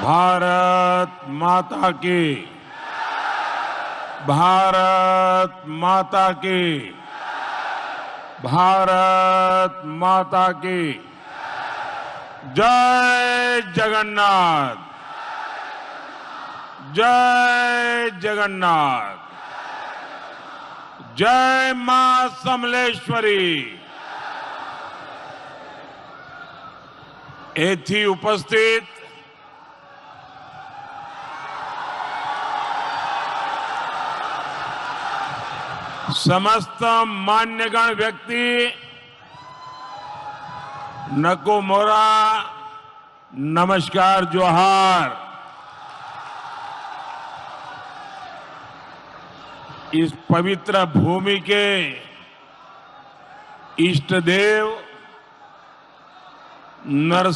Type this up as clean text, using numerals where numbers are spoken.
भारत माता की, भारत माता की, भारत माता की जय जगन्नाथ, जय जगन्नाथ, जय मां समलेश्वरी। एथी उपस्थित समस्त मान्यगण व्यक्ति नको मोरा नमस्कार जोहार। इस पवित्र भूमि के इष्ट देव नरसिंह